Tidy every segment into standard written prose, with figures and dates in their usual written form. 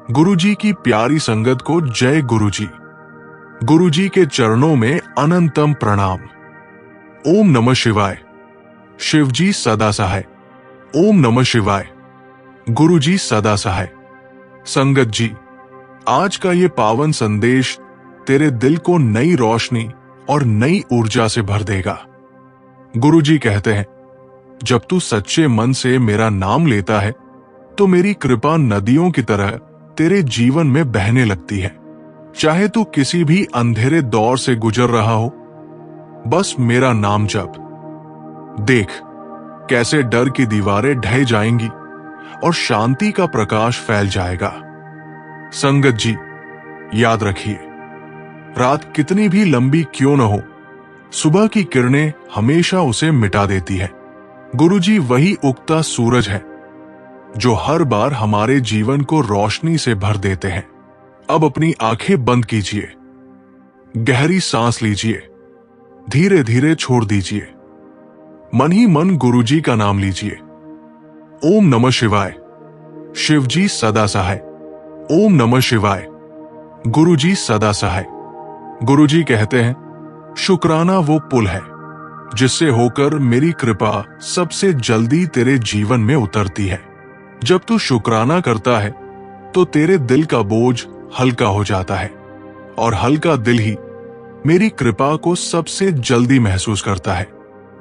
गुरुजी की प्यारी संगत को जय गुरुजी। गुरुजी के चरणों में अनंतम प्रणाम। ओम नमः शिवाय। शिवजी सदा सहाय। ओम नमः शिवाय। गुरुजी सदा सहाय। संगत जी, आज का ये पावन संदेश तेरे दिल को नई रोशनी और नई ऊर्जा से भर देगा। गुरुजी कहते हैं, जब तू सच्चे मन से मेरा नाम लेता है तो मेरी कृपा नदियों की तरह तेरे जीवन में बहने लगती है। चाहे तू किसी भी अंधेरे दौर से गुजर रहा हो, बस मेरा नाम जप। देख कैसे डर की दीवारें ढह जाएंगी और शांति का प्रकाश फैल जाएगा। संगत जी, याद रखिए, रात कितनी भी लंबी क्यों न हो, सुबह की किरणें हमेशा उसे मिटा देती है। गुरुजी वही उगता सूरज है जो हर बार हमारे जीवन को रोशनी से भर देते हैं। अब अपनी आंखें बंद कीजिए, गहरी सांस लीजिए, धीरे धीरे छोड़ दीजिए। मन ही मन गुरुजी का नाम लीजिए। ओम नमः शिवाय। शिवजी सदा सहाय। ओम नमः शिवाय। गुरुजी सदा सहाय। गुरुजी कहते हैं, शुक्राना वो पुल है जिससे होकर मेरी कृपा सबसे जल्दी तेरे जीवन में उतरती है। जब तू शुक्राना करता है तो तेरे दिल का बोझ हल्का हो जाता है और हल्का दिल ही मेरी कृपा को सबसे जल्दी महसूस करता है।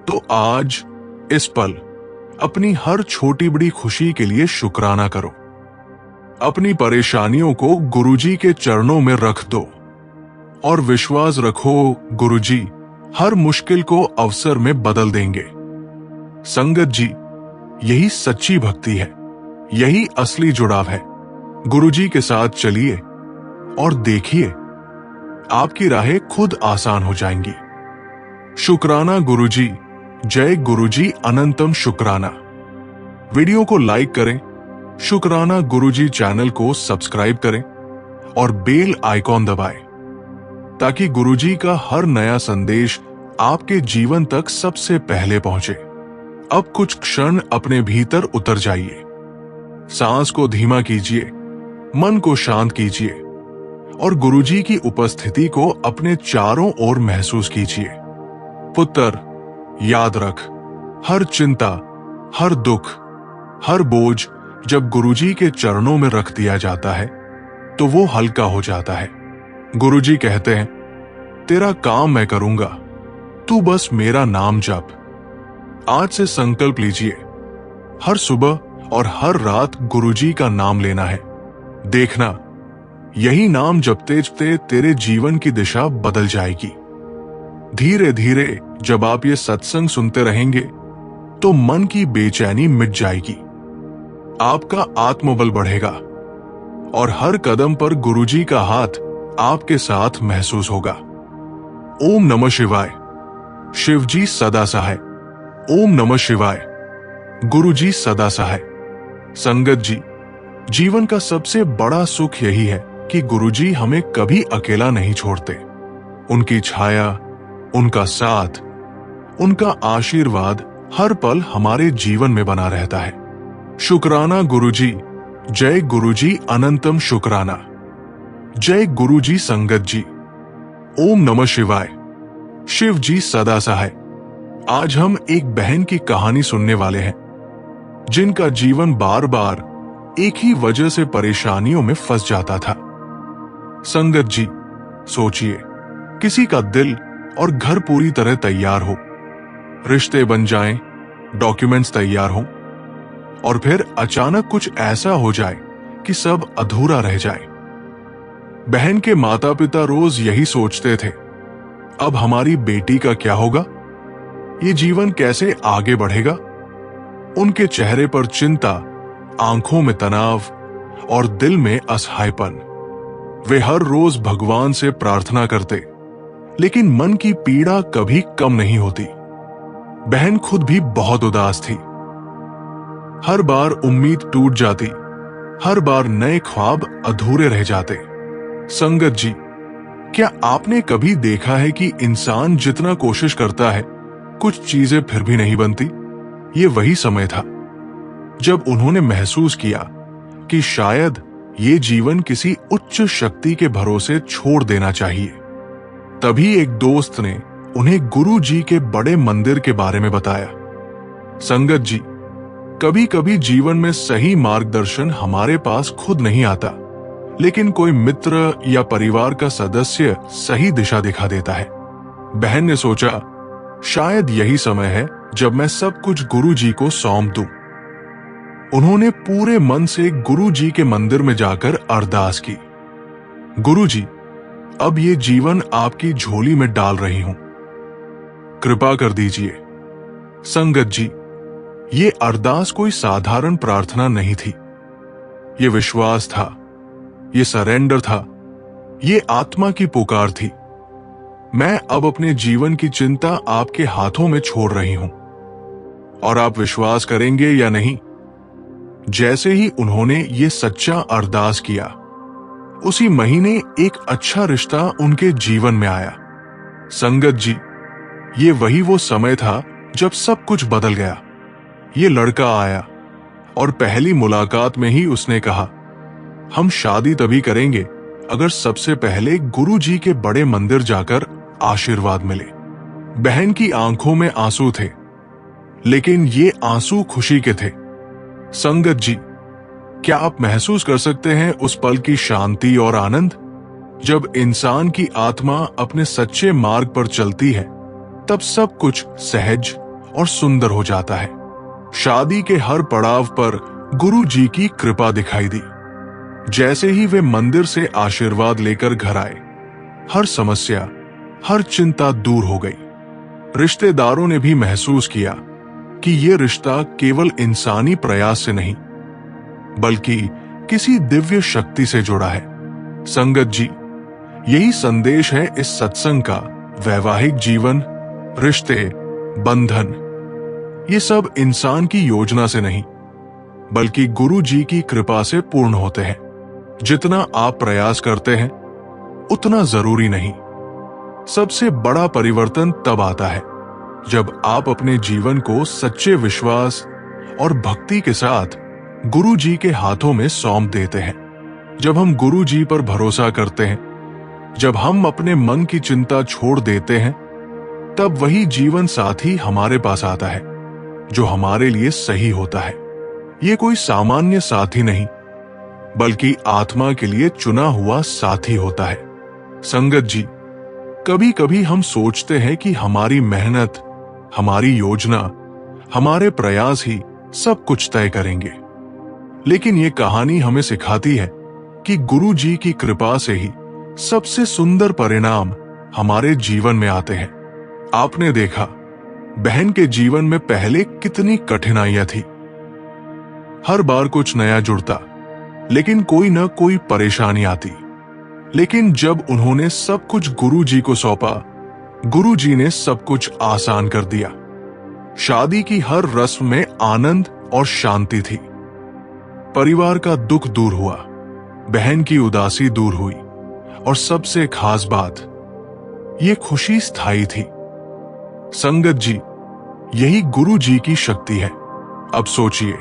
तो आज इस पल अपनी हर छोटी बड़ी खुशी के लिए शुक्राना करो। अपनी परेशानियों को गुरुजी के चरणों में रख दो और विश्वास रखो, गुरुजी हर मुश्किल को अवसर में बदल देंगे। संगत जी, यही सच्ची भक्ति है, यही असली जुड़ाव है। गुरुजी के साथ चलिए और देखिए, आपकी राहें खुद आसान हो जाएंगी। शुक्राना गुरुजी। जय गुरुजी। अनंतम शुक्राना। वीडियो को लाइक करें, शुक्राना गुरुजी चैनल को सब्सक्राइब करें और बेल आइकॉन दबाएं ताकि गुरुजी का हर नया संदेश आपके जीवन तक सबसे पहले पहुंचे। अब कुछ क्षण अपने भीतर उतर जाइए। सांस को धीमा कीजिए, मन को शांत कीजिए और गुरुजी की उपस्थिति को अपने चारों ओर महसूस कीजिए। पुत्र, याद रख, हर चिंता, हर दुख, हर बोझ जब गुरुजी के चरणों में रख दिया जाता है तो वो हल्का हो जाता है। गुरुजी कहते हैं, तेरा काम मैं करूंगा, तू बस मेरा नाम जप। आज से संकल्प लीजिए, हर सुबह और हर रात गुरुजी का नाम लेना है। देखना, यही नाम जपते जपते तेरे जीवन की दिशा बदल जाएगी। धीरे धीरे जब आप ये सत्संग सुनते रहेंगे तो मन की बेचैनी मिट जाएगी, आपका आत्मबल बढ़ेगा और हर कदम पर गुरुजी का हाथ आपके साथ महसूस होगा। ओम नमः शिवाय। शिवजी सदा सहाय। ओम नमः शिवाय। गुरुजी सदा सहाय। संगत जी, जीवन का सबसे बड़ा सुख यही है कि गुरुजी हमें कभी अकेला नहीं छोड़ते। उनकी छाया, उनका साथ, उनका आशीर्वाद हर पल हमारे जीवन में बना रहता है। शुक्राना गुरुजी। जय गुरुजी। अनंतम शुक्राना। जय गुरुजी। संगत जी, ओम नमः शिवाय। शिवजी सदा सहाय। आज हम एक बहन की कहानी सुनने वाले हैं जिनका जीवन बार बार एक ही वजह से परेशानियों में फंस जाता था। संगत जी, सोचिए, किसी का दिल और घर पूरी तरह तैयार हो, रिश्ते बन जाएं, डॉक्यूमेंट्स तैयार हों और फिर अचानक कुछ ऐसा हो जाए कि सब अधूरा रह जाए। बहन के माता पिता रोज यही सोचते थे, अब हमारी बेटी का क्या होगा, ये जीवन कैसे आगे बढ़ेगा। उनके चेहरे पर चिंता, आंखों में तनाव और दिल में असहायपन। वे हर रोज भगवान से प्रार्थना करते, लेकिन मन की पीड़ा कभी कम नहीं होती। बहन खुद भी बहुत उदास थी। हर बार उम्मीद टूट जाती, हर बार नए ख्वाब अधूरे रह जाते। संगत जी, क्या आपने कभी देखा है कि इंसान जितना कोशिश करता है, कुछ चीजें फिर भी नहीं बनती? ये वही समय था जब उन्होंने महसूस किया कि शायद ये जीवन किसी उच्च शक्ति के भरोसे छोड़ देना चाहिए। तभी एक दोस्त ने उन्हें गुरु जी के बड़े मंदिर के बारे में बताया। संगत जी, कभी कभी जीवन में सही मार्गदर्शन हमारे पास खुद नहीं आता, लेकिन कोई मित्र या परिवार का सदस्य सही दिशा दिखा देता है। बहन ने सोचा, शायद यही समय है जब मैं सब कुछ गुरु जी को सौंप दूं। उन्होंने पूरे मन से गुरु जी के मंदिर में जाकर अरदास की, गुरु जी, अब ये जीवन आपकी झोली में डाल रही हूं, कृपा कर दीजिए। संगत जी, ये अरदास कोई साधारण प्रार्थना नहीं थी। ये विश्वास था, ये सरेंडर था, ये आत्मा की पुकार थी। मैं अब अपने जीवन की चिंता आपके हाथों में छोड़ रही हूं। और आप विश्वास करेंगे या नहीं, जैसे ही उन्होंने ये सच्चा अरदास किया, उसी महीने एक अच्छा रिश्ता उनके जीवन में आया। संगत जी, ये वही वो समय था जब सब कुछ बदल गया। ये लड़का आया और पहली मुलाकात में ही उसने कहा, हम शादी तभी करेंगे अगर सबसे पहले गुरु जी के बड़े मंदिर जाकर आशीर्वाद मिले। बहन की आंखों में आंसू थे, लेकिन ये आंसू खुशी के थे। संगत जी, क्या आप महसूस कर सकते हैं उस पल की शांति और आनंद? जब इंसान की आत्मा अपने सच्चे मार्ग पर चलती है, तब सब कुछ सहज और सुंदर हो जाता है। शादी के हर पड़ाव पर गुरु जी की कृपा दिखाई दी। जैसे ही वे मंदिर से आशीर्वाद लेकर घर आए, हर समस्या, हर चिंता दूर हो गई। रिश्तेदारों ने भी महसूस किया कि ये रिश्ता केवल इंसानी प्रयास से नहीं, बल्कि किसी दिव्य शक्ति से जुड़ा है। संगत जी, यही संदेश है इस सत्संग का। वैवाहिक जीवन, रिश्ते, बंधन, ये सब इंसान की योजना से नहीं, बल्कि गुरु जी की कृपा से पूर्ण होते हैं। जितना आप प्रयास करते हैं, उतना जरूरी नहीं। सबसे बड़ा परिवर्तन तब आता है जब आप अपने जीवन को सच्चे विश्वास और भक्ति के साथ गुरु जी के हाथों में सौंप देते हैं। जब हम गुरु जी पर भरोसा करते हैं, जब हम अपने मन की चिंता छोड़ देते हैं, तब वही जीवन साथी हमारे पास आता है जो हमारे लिए सही होता है। ये कोई सामान्य साथी नहीं, बल्कि आत्मा के लिए चुना हुआ साथी होता है। संगत जी, कभी कभी हम सोचते हैं कि हमारी मेहनत, हमारी योजना, हमारे प्रयास ही सब कुछ तय करेंगे। लेकिन ये कहानी हमें सिखाती है कि गुरु जी की कृपा से ही सबसे सुंदर परिणाम हमारे जीवन में आते हैं। आपने देखा, बहन के जीवन में पहले कितनी कठिनाइयां थी। हर बार कुछ नया जुड़ता, लेकिन कोई न कोई परेशानी आती। लेकिन जब उन्होंने सब कुछ गुरु जी को सौंपा, गुरु जी ने सब कुछ आसान कर दिया। शादी की हर रस्म में आनंद और शांति थी। परिवार का दुख दूर हुआ, बहन की उदासी दूर हुई, और सबसे खास बात, ये खुशी स्थायी थी। संगत जी, यही गुरु जी की शक्ति है। अब सोचिए,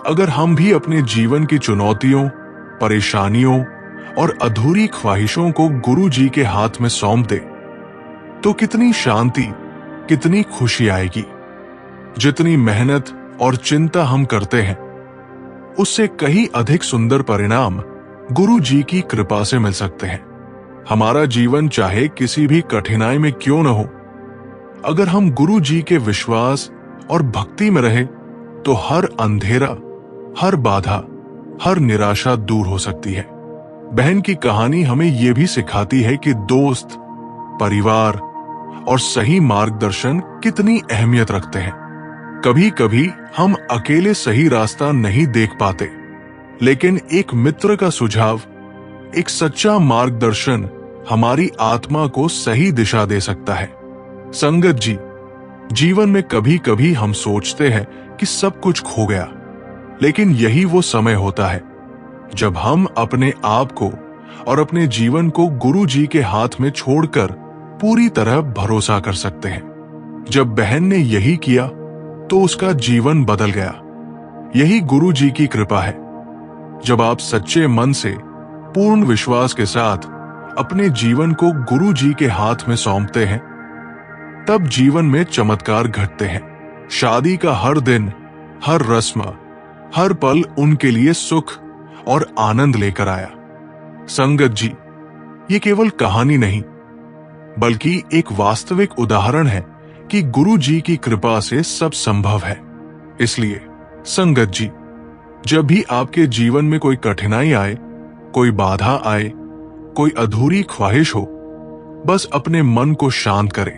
अगर हम भी अपने जीवन की चुनौतियों, परेशानियों और अधूरी ख्वाहिशों को गुरु जी के हाथ में सौंप दे, तो कितनी शांति, कितनी खुशी आएगी। जितनी मेहनत और चिंता हम करते हैं, उससे कहीं अधिक सुंदर परिणाम गुरु जी की कृपा से मिल सकते हैं। हमारा जीवन चाहे किसी भी कठिनाई में क्यों न हो, अगर हम गुरु जी के विश्वास और भक्ति में रहे, तो हर अंधेरा, हर बाधा, हर निराशा दूर हो सकती है। बहन की कहानी हमें यह भी सिखाती है कि दोस्त, परिवार और सही मार्गदर्शन कितनी अहमियत रखते हैं। कभी कभी हम अकेले सही रास्ता नहीं देख पाते, लेकिन एक मित्र का सुझाव, एक सच्चा मार्गदर्शन हमारी आत्मा को सही दिशा दे सकता है। संगत जी, जीवन में कभी कभी हम सोचते हैं कि सब कुछ खो गया, लेकिन यही वो समय होता है जब हम अपने आप को और अपने जीवन को गुरु जी के हाथ में छोड़कर पूरी तरह भरोसा कर सकते हैं। जब बहन ने यही किया, तो उसका जीवन बदल गया। यही गुरु जी की कृपा है। जब आप सच्चे मन से पूर्ण विश्वास के साथ अपने जीवन को गुरु जी के हाथ में सौंपते हैं, तब जीवन में चमत्कार घटते हैं। शादी का हर दिन, हर रस्म, हर पल उनके लिए सुख और आनंद लेकर आया। संगत जी, ये केवल कहानी नहीं, बल्कि एक वास्तविक उदाहरण है कि गुरु जी की कृपा से सब संभव है। इसलिए संगत जी, जब भी आपके जीवन में कोई कठिनाई आए, कोई बाधा आए, कोई अधूरी ख्वाहिश हो, बस अपने मन को शांत करें,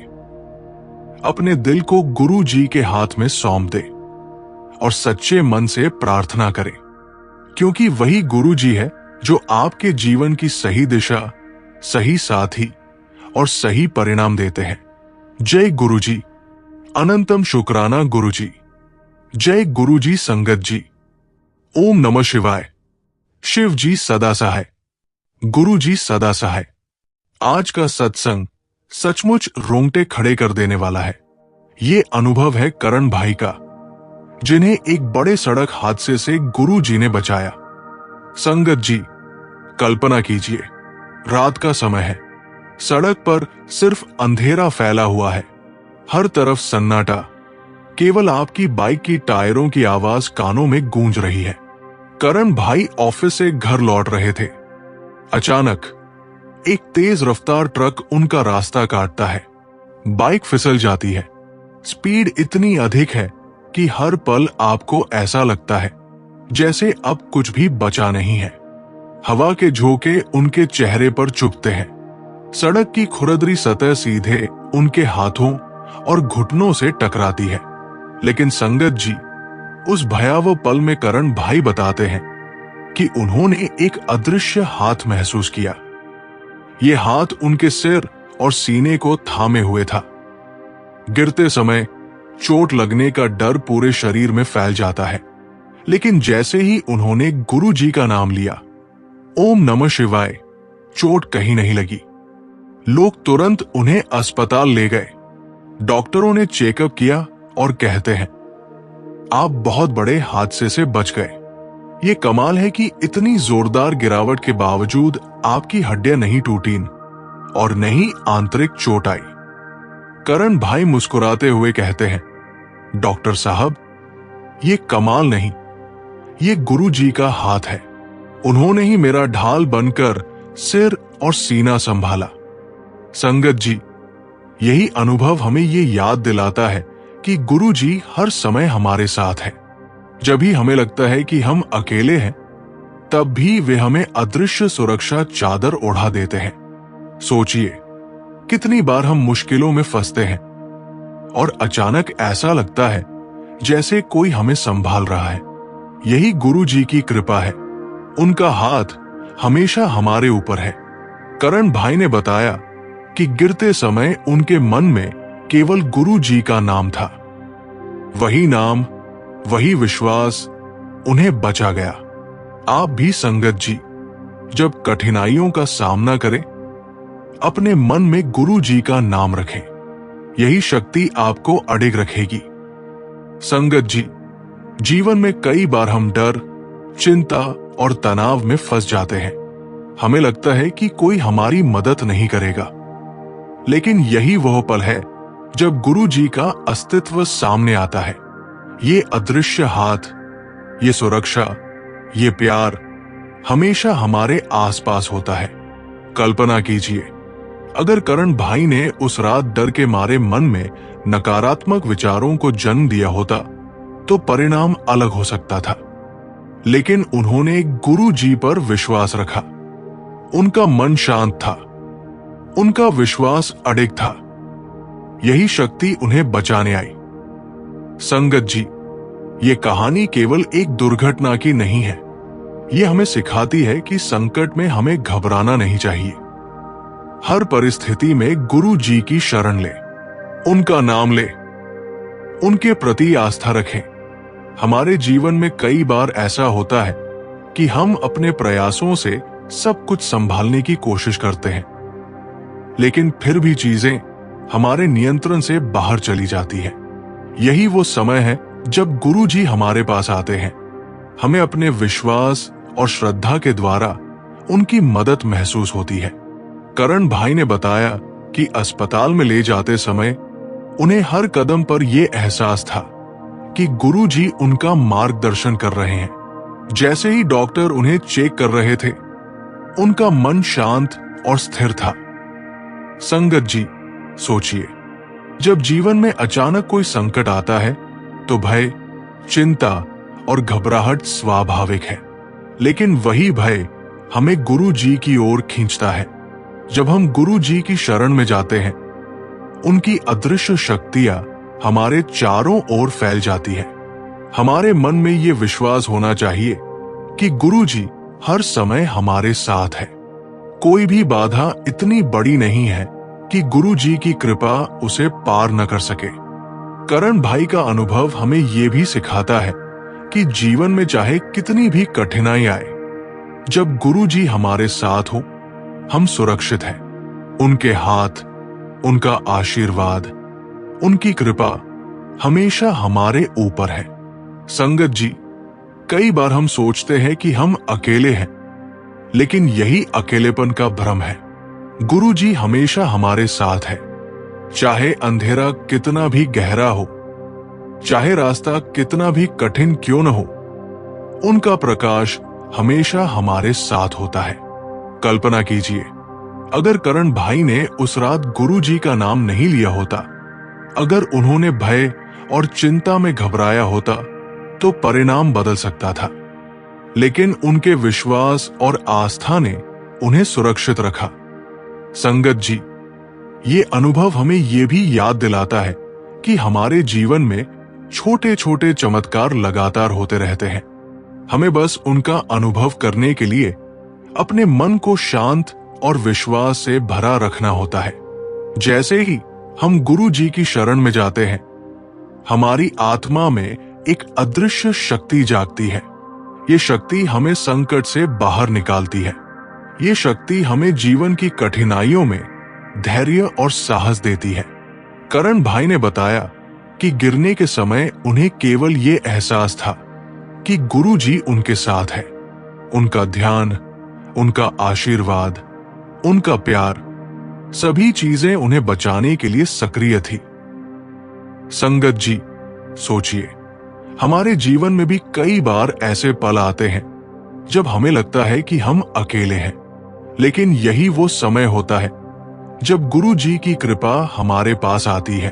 अपने दिल को गुरु जी के हाथ में सौंप दें और सच्चे मन से प्रार्थना करें, क्योंकि वही गुरु जी है जो आपके जीवन की सही दिशा, सही साथी और सही परिणाम देते हैं। जय गुरु जी। अनंतम शुक्राना गुरु जी। जय गुरु जी। संगत जी, ओम नमः शिवाय। शिव जी सदा सहाय, गुरु जी सदा सहाय। आज का सत्संग सचमुच रोंगटे खड़े कर देने वाला है। ये अनुभव है करण भाई का, जिन्हें एक बड़े सड़क हादसे से गुरु जी ने बचाया। संगत जी, कल्पना कीजिए, रात का समय है, सड़क पर सिर्फ अंधेरा फैला हुआ है, हर तरफ सन्नाटा, केवल आपकी बाइक की टायरों की आवाज कानों में गूंज रही है। करण भाई ऑफिस से घर लौट रहे थे। अचानक एक तेज रफ्तार ट्रक उनका रास्ता काटता है। बाइक फिसल जाती है। स्पीड इतनी अधिक है कि हर पल आपको ऐसा लगता है जैसे अब कुछ भी बचा नहीं है। हवा के झोंके उनके चेहरे पर चुभते हैं। सड़क की खुरदरी सतह सीधे उनके हाथों और घुटनों से टकराती है। लेकिन संगत जी, उस भयावह पल में करण भाई बताते हैं कि उन्होंने एक अदृश्य हाथ महसूस किया। ये हाथ उनके सिर और सीने को थामे हुए था। गिरते समय चोट लगने का डर पूरे शरीर में फैल जाता है, लेकिन जैसे ही उन्होंने गुरु जी का नाम लिया, ओम नमः शिवाय, चोट कहीं नहीं लगी। लोग तुरंत उन्हें अस्पताल ले गए। डॉक्टरों ने चेकअप किया और कहते हैं, आप बहुत बड़े हादसे से बच गए। ये कमाल है कि इतनी जोरदार गिरावट के बावजूद आपकी हड्डियां नहीं टूटीं और न ही आंतरिक चोट आई। करण भाई मुस्कुराते हुए कहते हैं, डॉक्टर साहब, ये कमाल नहीं, ये गुरु जी का हाथ है। उन्होंने ही मेरा ढाल बनकर सिर और सीना संभाला। संगत जी, यही अनुभव हमें ये याद दिलाता है कि गुरु जी हर समय हमारे साथ है। जब भी हमें लगता है कि हम अकेले हैं, तब भी वे हमें अदृश्य सुरक्षा चादर ओढ़ा देते हैं। सोचिए, कितनी बार हम मुश्किलों में फंसते हैं और अचानक ऐसा लगता है जैसे कोई हमें संभाल रहा है। यही गुरु जी की कृपा है। उनका हाथ हमेशा हमारे ऊपर है। करण भाई ने बताया कि गिरते समय उनके मन में केवल गुरु जी का नाम था। वही नाम, वही विश्वास उन्हें बचा गया। आप भी संगत जी, जब कठिनाइयों का सामना करें, अपने मन में गुरु जी का नाम रखें। यही शक्ति आपको अडिग रखेगी। संगत जी, जीवन में कई बार हम डर, चिंता और तनाव में फंस जाते हैं। हमें लगता है कि कोई हमारी मदद नहीं करेगा, लेकिन यही वह पल है जब गुरु जी का अस्तित्व सामने आता है। ये अदृश्य हाथ, ये सुरक्षा, ये प्यार हमेशा हमारे आसपास होता है। कल्पना कीजिए, अगर करण भाई ने उस रात डर के मारे मन में नकारात्मक विचारों को जन्म दिया होता, तो परिणाम अलग हो सकता था। लेकिन उन्होंने गुरु जी पर विश्वास रखा। उनका मन शांत था, उनका विश्वास अडिग था। यही शक्ति उन्हें बचाने आई। संगत जी, ये कहानी केवल एक दुर्घटना की नहीं है। ये हमें सिखाती है कि संकट में हमें घबराना नहीं चाहिए। हर परिस्थिति में गुरु जी की शरण ले, उनका नाम ले, उनके प्रति आस्था रखें। हमारे जीवन में कई बार ऐसा होता है कि हम अपने प्रयासों से सब कुछ संभालने की कोशिश करते हैं, लेकिन फिर भी चीजें हमारे नियंत्रण से बाहर चली जाती है। यही वो समय है जब गुरु जी हमारे पास आते हैं, हमें अपने विश्वास और श्रद्धा के द्वारा उनकी मदद महसूस होती है। करण भाई ने बताया कि अस्पताल में ले जाते समय उन्हें हर कदम पर यह एहसास था कि गुरुजी उनका मार्गदर्शन कर रहे हैं। जैसे ही डॉक्टर उन्हें चेक कर रहे थे, उनका मन शांत और स्थिर था। संगत जी, सोचिए, जब जीवन में अचानक कोई संकट आता है तो भय, चिंता और घबराहट स्वाभाविक है, लेकिन वही भय हमें गुरु जी की ओर खींचता है। जब हम गुरु जी की शरण में जाते हैं, उनकी अदृश्य शक्तियां हमारे चारों ओर फैल जाती है। हमारे मन में ये विश्वास होना चाहिए कि गुरु जी हर समय हमारे साथ है। कोई भी बाधा इतनी बड़ी नहीं है कि गुरु जी की कृपा उसे पार न कर सके। करण भाई का अनुभव हमें यह भी सिखाता है कि जीवन में चाहे कितनी भी कठिनाई आए, जब गुरु जी हमारे साथ हो, हम सुरक्षित हैं। उनके हाथ, उनका आशीर्वाद, उनकी कृपा हमेशा हमारे ऊपर है। संगत जी, कई बार हम सोचते हैं कि हम अकेले हैं, लेकिन यही अकेलेपन का भ्रम है। गुरु जी हमेशा हमारे साथ है। चाहे अंधेरा कितना भी गहरा हो, चाहे रास्ता कितना भी कठिन क्यों न हो, उनका प्रकाश हमेशा हमारे साथ होता है। कल्पना कीजिए, अगर करण भाई ने उस रात गुरु जी का नाम नहीं लिया होता, अगर उन्होंने भय और चिंता में घबराया होता, तो परिणाम बदल सकता था। लेकिन उनके विश्वास और आस्था ने उन्हें सुरक्षित रखा। संगत जी, ये अनुभव हमें यह भी याद दिलाता है कि हमारे जीवन में छोटे छोटे चमत्कार लगातार होते रहते हैं। हमें बस उनका अनुभव करने के लिए अपने मन को शांत और विश्वास से भरा रखना होता है। जैसे ही हम गुरु जी की शरण में जाते हैं, हमारी आत्मा में एक अदृश्य शक्ति जागती है। ये शक्ति हमें संकट से बाहर निकालती है। ये शक्ति हमें जीवन की कठिनाइयों में धैर्य और साहस देती है। करण भाई ने बताया कि गिरने के समय उन्हें केवल ये एहसास था कि गुरु जी उनके साथ है। उनका ध्यान, उनका आशीर्वाद, उनका प्यार, सभी चीजें उन्हें बचाने के लिए सक्रिय थी। संगत जी, सोचिए, हमारे जीवन में भी कई बार ऐसे पल आते हैं जब हमें लगता है कि हम अकेले हैं, लेकिन यही वो समय होता है जब गुरु जी की कृपा हमारे पास आती है।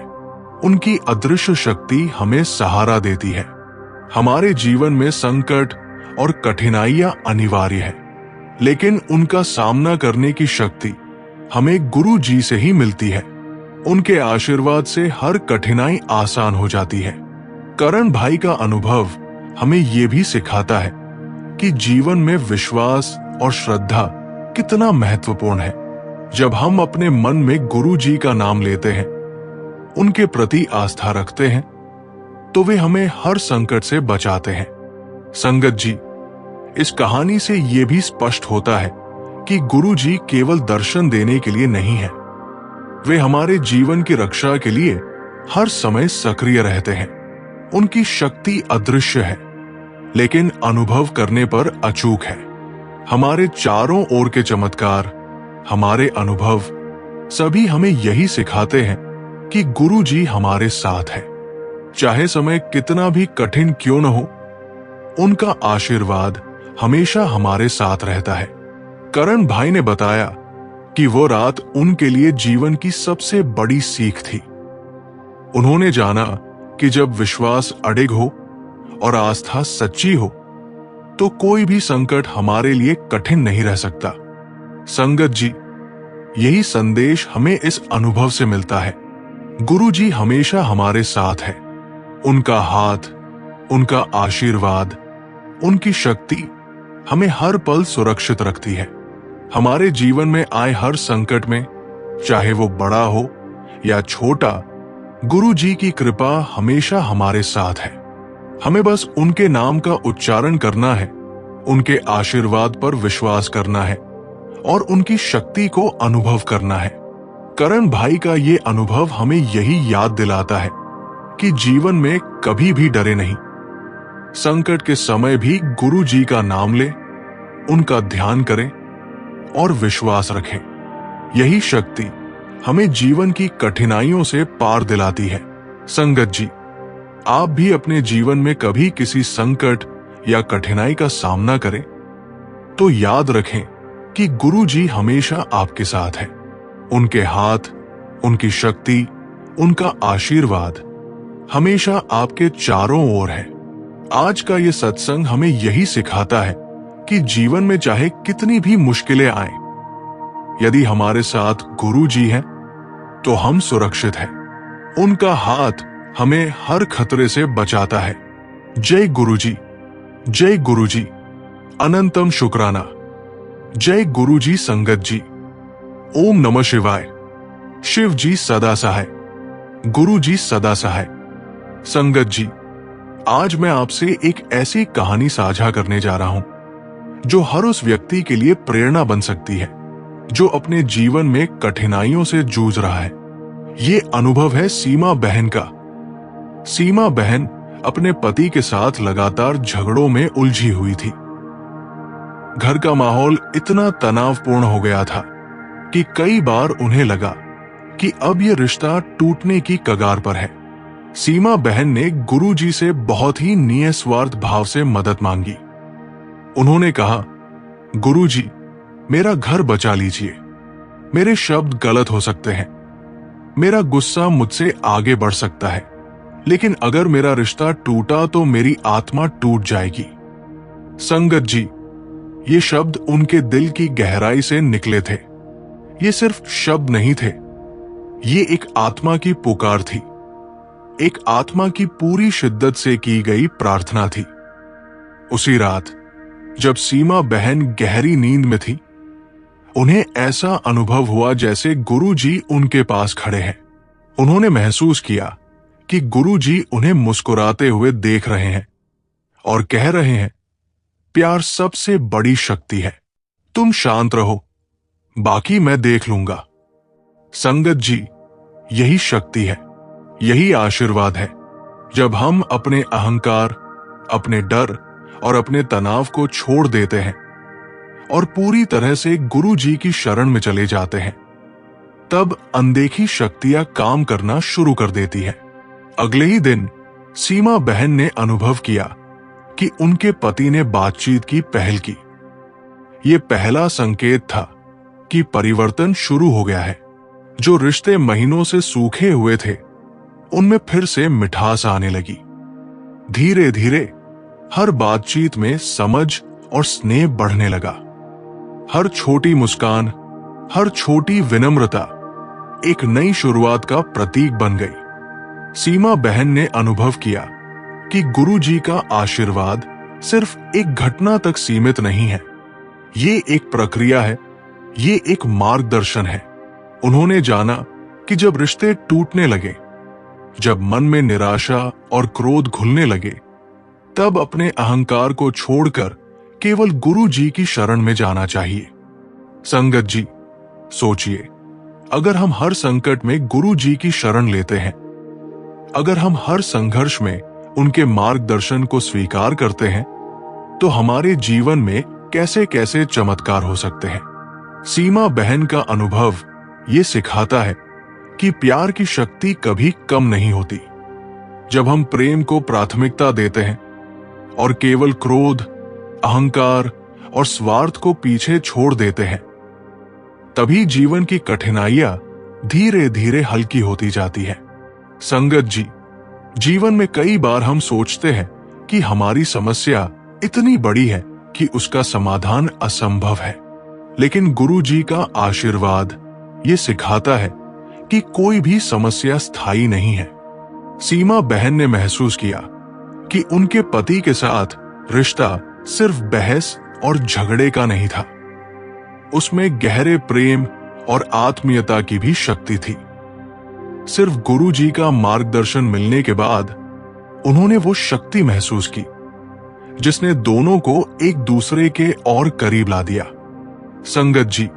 उनकी अदृश्य शक्ति हमें सहारा देती है। हमारे जीवन में संकट और कठिनाइयां अनिवार्य है, लेकिन उनका सामना करने की शक्ति हमें गुरु जी से ही मिलती है। उनके आशीर्वाद से हर कठिनाई आसान हो जाती है। करण भाई का अनुभव हमें यह भी सिखाता है कि जीवन में विश्वास और श्रद्धा कितना महत्वपूर्ण है। जब हम अपने मन में गुरु जी का नाम लेते हैं, उनके प्रति आस्था रखते हैं, तो वे हमें हर संकट से बचाते हैं। संगत जी, इस कहानी से यह भी स्पष्ट होता है कि गुरु जी केवल दर्शन देने के लिए नहीं है, वे हमारे जीवन की रक्षा के लिए हर समय सक्रिय रहते हैं। उनकी शक्ति अदृश्य है, लेकिन अनुभव करने पर अचूक है। हमारे चारों ओर के चमत्कार, हमारे अनुभव, सभी हमें यही सिखाते हैं कि गुरु जी हमारे साथ है। चाहे समय कितना भी कठिन क्यों न हो, उनका आशीर्वाद हमेशा हमारे साथ रहता है। करण भाई ने बताया कि वो रात उनके लिए जीवन की सबसे बड़ी सीख थी। उन्होंने जाना कि जब विश्वास अडिग हो और आस्था सच्ची हो, तो कोई भी संकट हमारे लिए कठिन नहीं रह सकता। संगत जी, यही संदेश हमें इस अनुभव से मिलता है। गुरु जी हमेशा हमारे साथ है। उनका हाथ, उनका आशीर्वाद, उनकी शक्ति हमें हर पल सुरक्षित रखती है। हमारे जीवन में आए हर संकट में, चाहे वो बड़ा हो या छोटा, गुरु जी की कृपा हमेशा हमारे साथ है। हमें बस उनके नाम का उच्चारण करना है, उनके आशीर्वाद पर विश्वास करना है और उनकी शक्ति को अनुभव करना है। करण भाई का ये अनुभव हमें यही याद दिलाता है कि जीवन में कभी भी डरे नहीं। संकट के समय भी गुरु जी का नाम ले उनका ध्यान करें और विश्वास रखें। यही शक्ति हमें जीवन की कठिनाइयों से पार दिलाती है। संगत जी, आप भी अपने जीवन में कभी किसी संकट या कठिनाई का सामना करें तो याद रखें कि गुरु जी हमेशा आपके साथ हैं। उनके हाथ, उनकी शक्ति, उनका आशीर्वाद हमेशा आपके चारों ओर है। आज का ये सत्संग हमें यही सिखाता है कि जीवन में चाहे कितनी भी मुश्किलें आएं, यदि हमारे साथ गुरु जी हैं तो हम सुरक्षित हैं। उनका हाथ हमें हर खतरे से बचाता है। जय गुरु जी, जय गुरु जी, अनंतम शुक्राना। जय गुरु जी संगत जी। ओम नमः शिवाय। शिव जी सदा सहाय, गुरु जी सदा सहाय। संगत जी, आज मैं आपसे एक ऐसी कहानी साझा करने जा रहा हूं जो हर उस व्यक्ति के लिए प्रेरणा बन सकती है जो अपने जीवन में कठिनाइयों से जूझ रहा है। ये अनुभव है सीमा बहन का। सीमा बहन अपने पति के साथ लगातार झगड़ों में उलझी हुई थी। घर का माहौल इतना तनावपूर्ण हो गया था कि कई बार उन्हें लगा कि अब यह रिश्ता टूटने की कगार पर है। सीमा बहन ने गुरुजी से बहुत ही निस्वार्थ भाव से मदद मांगी। उन्होंने कहा, गुरुजी, मेरा घर बचा लीजिए। मेरे शब्द गलत हो सकते हैं, मेरा गुस्सा मुझसे आगे बढ़ सकता है, लेकिन अगर मेरा रिश्ता टूटा तो मेरी आत्मा टूट जाएगी। संगत जी, ये शब्द उनके दिल की गहराई से निकले थे। ये सिर्फ शब्द नहीं थे, ये एक आत्मा की पुकार थी, एक आत्मा की पूरी शिद्दत से की गई प्रार्थना थी। उसी रात जब सीमा बहन गहरी नींद में थी, उन्हें ऐसा अनुभव हुआ जैसे गुरुजी उनके पास खड़े हैं। उन्होंने महसूस किया कि गुरुजी उन्हें मुस्कुराते हुए देख रहे हैं और कह रहे हैं, प्यार सबसे बड़ी शक्ति है, तुम शांत रहो, बाकी मैं देख लूंगा। संगत जी, यही शक्ति है, यही आशीर्वाद है। जब हम अपने अहंकार, अपने डर और अपने तनाव को छोड़ देते हैं और पूरी तरह से गुरु जी की शरण में चले जाते हैं, तब अनदेखी शक्तियां काम करना शुरू कर देती है। अगले ही दिन सीमा बहन ने अनुभव किया कि उनके पति ने बातचीत की पहल की। यह पहला संकेत था कि परिवर्तन शुरू हो गया है। जो रिश्ते महीनों से सूखे हुए थे, उनमें फिर से मिठास आने लगी। धीरे धीरे हर बातचीत में समझ और स्नेह बढ़ने लगा। हर छोटी मुस्कान, हर छोटी विनम्रता एक नई शुरुआत का प्रतीक बन गई। सीमा बहन ने अनुभव किया कि गुरु जी का आशीर्वाद सिर्फ एक घटना तक सीमित नहीं है, ये एक प्रक्रिया है, ये एक मार्गदर्शन है। उन्होंने जाना कि जब रिश्ते टूटने लगे, जब मन में निराशा और क्रोध घुलने लगे, तब अपने अहंकार को छोड़कर केवल गुरु जी की शरण में जाना चाहिए। संगत जी, सोचिए, अगर हम हर संकट में गुरु जी की शरण लेते हैं, अगर हम हर संघर्ष में उनके मार्गदर्शन को स्वीकार करते हैं, तो हमारे जीवन में कैसे कैसे चमत्कार हो सकते हैं। सीमा बहन का अनुभव ये सिखाता है कि प्यार की शक्ति कभी कम नहीं होती। जब हम प्रेम को प्राथमिकता देते हैं और केवल क्रोध, अहंकार और स्वार्थ को पीछे छोड़ देते हैं, तभी जीवन की कठिनाइयां धीरे धीरे हल्की होती जाती है। संगत जी, जीवन में कई बार हम सोचते हैं कि हमारी समस्या इतनी बड़ी है कि उसका समाधान असंभव है, लेकिन गुरु जी का आशीर्वाद ये सिखाता है कि कोई भी समस्या स्थायी नहीं है। सीमा बहन ने महसूस किया कि उनके पति के साथ रिश्ता सिर्फ बहस और झगड़े का नहीं था, उसमें गहरे प्रेम और आत्मीयता की भी शक्ति थी। सिर्फ गुरु जी का मार्गदर्शन मिलने के बाद उन्होंने वो शक्ति महसूस की जिसने दोनों को एक दूसरे के और करीब ला दिया। संगत जी,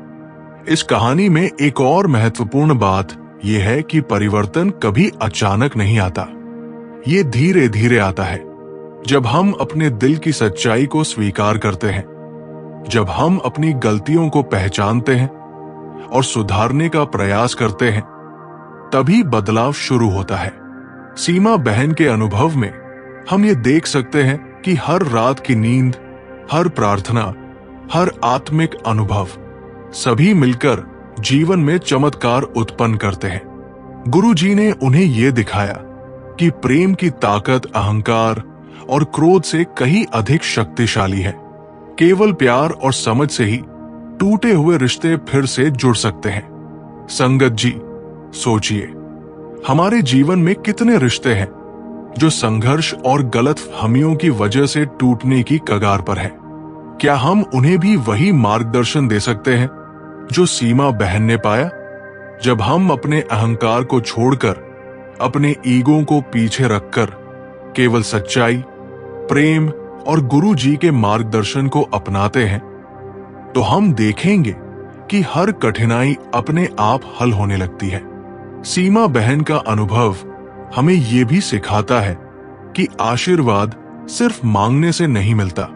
इस कहानी में एक और महत्वपूर्ण बात यह है कि परिवर्तन कभी अचानक नहीं आता, ये धीरे धीरे आता है। जब हम अपने दिल की सच्चाई को स्वीकार करते हैं जब हम अपनी गलतियों को पहचानते हैं और सुधारने का प्रयास करते हैं, तभी बदलाव शुरू होता है। सीमा बहन के अनुभव में हम ये देख सकते हैं कि हर रात की नींद, हर प्रार्थना, हर आत्मिक अनुभव सभी मिलकर जीवन में चमत्कार उत्पन्न करते हैं। गुरुजी ने उन्हें यह दिखाया कि प्रेम की ताकत अहंकार और क्रोध से कहीं अधिक शक्तिशाली है। केवल प्यार और समझ से ही टूटे हुए रिश्ते फिर से जुड़ सकते हैं। संगत जी, सोचिए, हमारे जीवन में कितने रिश्ते हैं जो संघर्ष और गलतफहमियों की वजह से टूटने की कगार पर है। क्या हम उन्हें भी वही मार्गदर्शन दे सकते हैं जो सीमा बहन ने पाया? जब हम अपने अहंकार को छोड़कर, अपने ईगो को पीछे रखकर केवल सच्चाई, प्रेम और गुरु जी के मार्गदर्शन को अपनाते हैं, तो हम देखेंगे कि हर कठिनाई अपने आप हल होने लगती है। सीमा बहन का अनुभव हमें यह भी सिखाता है कि आशीर्वाद सिर्फ मांगने से नहीं मिलता।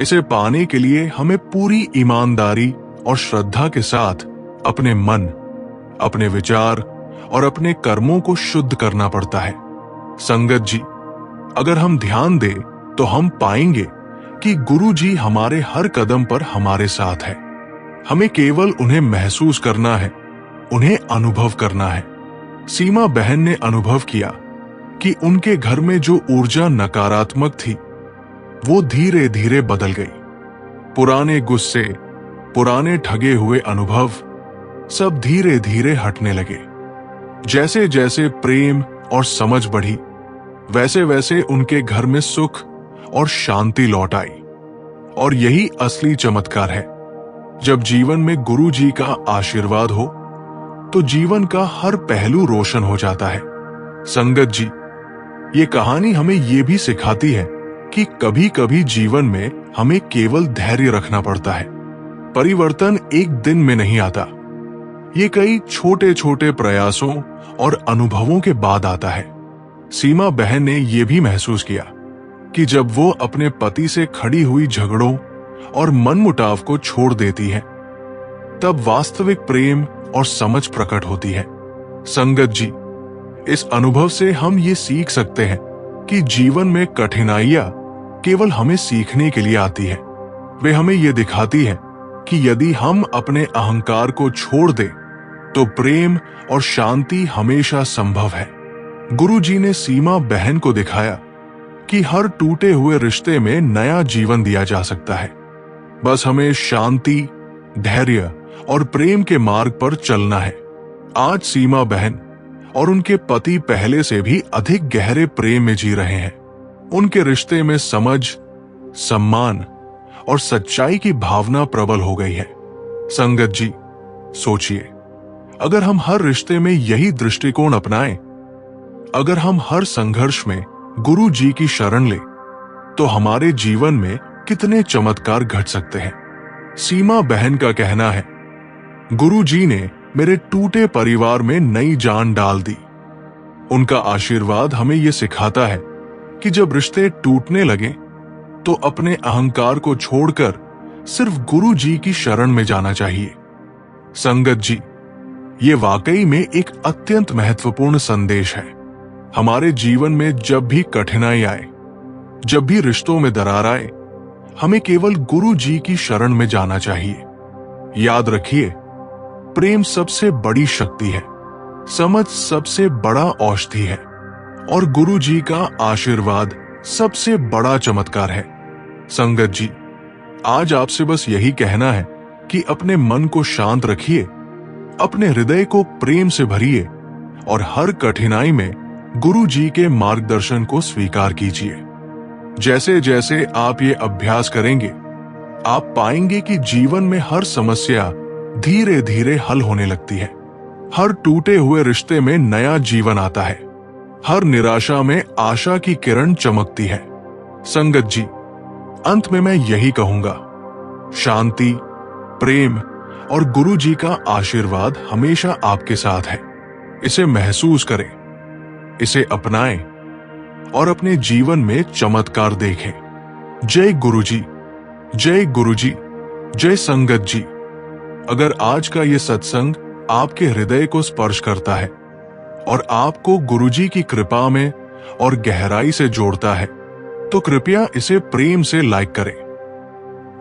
इसे पाने के लिए हमें पूरी ईमानदारी और श्रद्धा के साथ अपने मन, अपने विचार और अपने कर्मों को शुद्ध करना पड़ता है। संगत जी, अगर हम ध्यान दें तो हम पाएंगे कि गुरु जी हमारे हर कदम पर हमारे साथ है। हमें केवल उन्हें महसूस करना है, उन्हें अनुभव करना है। सीमा बहन ने अनुभव किया कि उनके घर में जो ऊर्जा नकारात्मक थी, वो धीरे धीरे बदल गई। पुराने गुस्से, पुराने ठगे हुए अनुभव सब धीरे धीरे हटने लगे। जैसे जैसे प्रेम और समझ बढ़ी, वैसे वैसे उनके घर में सुख और शांति लौट आई। और यही असली चमत्कार है। जब जीवन में गुरु जी का आशीर्वाद हो तो जीवन का हर पहलू रोशन हो जाता है। संगत जी, ये कहानी हमें यह भी सिखाती है कि कभी कभी जीवन में हमें केवल धैर्य रखना पड़ता है। परिवर्तन एक दिन में नहीं आता, ये कई छोटे छोटे प्रयासों और अनुभवों के बाद आता है। सीमा बहन ने यह भी महसूस किया कि जब वो अपने पति से खड़ी हुई झगड़ों और मनमुटाव को छोड़ देती है, तब वास्तविक प्रेम और समझ प्रकट होती है। संगत जी, इस अनुभव से हम ये सीख सकते हैं कि जीवन में कठिनाइयां केवल हमें सीखने के लिए आती है। वे हमें ये दिखाती है कि यदि हम अपने अहंकार को छोड़ दें तो प्रेम और शांति हमेशा संभव है। गुरु जी ने सीमा बहन को दिखाया कि हर टूटे हुए रिश्ते में नया जीवन दिया जा सकता है। बस हमें शांति, धैर्य और प्रेम के मार्ग पर चलना है। आज सीमा बहन और उनके पति पहले से भी अधिक गहरे प्रेम में जी रहे हैं। उनके रिश्ते में समझ, सम्मान और सच्चाई की भावना प्रबल हो गई है। संगत जी, सोचिए, अगर हम हर रिश्ते में यही दृष्टिकोण अपनाएं, अगर हम हर संघर्ष में गुरु जी की शरण लें, तो हमारे जीवन में कितने चमत्कार घट सकते हैं। सीमा बहन का कहना है, गुरु जी ने मेरे टूटे परिवार में नई जान डाल दी। उनका आशीर्वाद हमें यह सिखाता है कि जब रिश्ते टूटने लगे तो अपने अहंकार को छोड़कर सिर्फ गुरु जी की शरण में जाना चाहिए। संगत जी, ये वाकई में एक अत्यंत महत्वपूर्ण संदेश है। हमारे जीवन में जब भी कठिनाई आए, जब भी रिश्तों में दरार आए, हमें केवल गुरु जी की शरण में जाना चाहिए। याद रखिए, प्रेम सबसे बड़ी शक्ति है, समझ सबसे बड़ा औषधि है और गुरु जी का आशीर्वाद सबसे बड़ा चमत्कार है। संगत जी, आज आपसे बस यही कहना है कि अपने मन को शांत रखिए, अपने हृदय को प्रेम से भरिए और हर कठिनाई में गुरु जी के मार्गदर्शन को स्वीकार कीजिए। जैसे जैसे आप ये अभ्यास करेंगे, आप पाएंगे कि जीवन में हर समस्या धीरे धीरे हल होने लगती है। हर टूटे हुए रिश्ते में नया जीवन आता है। हर निराशा में आशा की किरण चमकती है। संगत जी, अंत में मैं यही कहूंगा, शांति, प्रेम और गुरु जी का आशीर्वाद हमेशा आपके साथ है। इसे महसूस करें, इसे अपनाएं और अपने जीवन में चमत्कार देखें। जय गुरु जी, जय गुरु जी, जय संगत जी। अगर आज का ये सत्संग आपके हृदय को स्पर्श करता है और आपको गुरुजी की कृपा में और गहराई से जोड़ता है, तो कृपया इसे प्रेम से लाइक करें।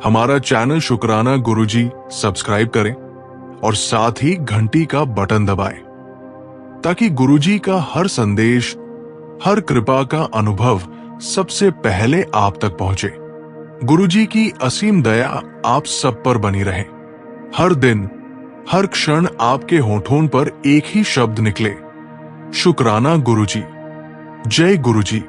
हमारा चैनल शुक्राना गुरुजी सब्सक्राइब करें और साथ ही घंटी का बटन दबाएं, ताकि गुरुजी का हर संदेश, हर कृपा का अनुभव सबसे पहले आप तक पहुंचे। गुरुजी की असीम दया आप सब पर बनी रहे। हर दिन, हर क्षण आपके होठों पर एक ही शब्द निकले, शुक्राना गुरुजी। जय गुरुजी।